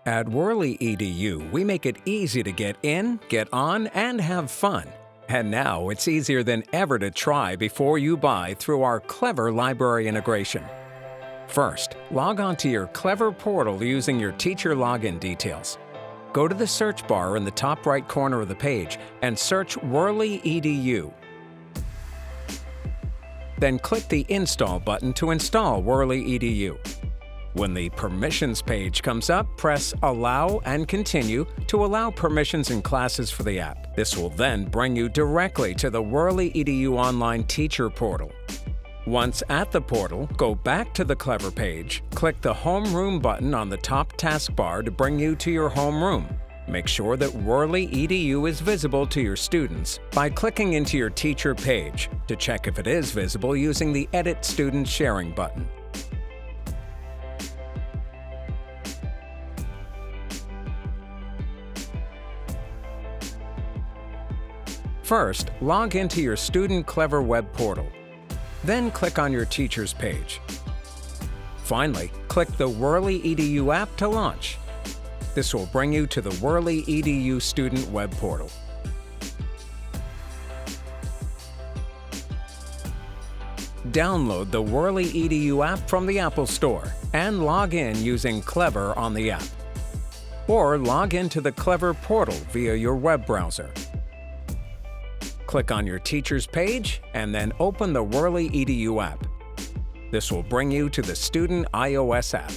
At WURRLYedu, we make it easy to get in, get on, and have fun. And now it's easier than ever to try before you buy through our Clever Library Integration. First, log on to your Clever portal using your teacher login details. Go to the search bar in the top right corner of the page and search WURRLYedu. Then click the Install button to install WURRLYedu. When the Permissions page comes up, press Allow and Continue to allow permissions and classes for the app. This will then bring you directly to the WURRLYedu Online Teacher Portal. Once at the portal, go back to the Clever page, click the Homeroom button on the top taskbar to bring you to your homeroom. Make sure that WURRLYedu is visible to your students by clicking into your teacher page to check if it is visible using the Edit Student Sharing button. First, log into your Student Clever web portal. Then click on your teacher's page. Finally, click the WURRLYedu app to launch. This will bring you to the WURRLYedu student web portal. Download the WURRLYedu app from the Apple Store and log in using Clever on the app. Or log into the Clever portal via your web browser. Click on your teacher's page and then open the WURRLYedu app. This will bring you to the student iOS app.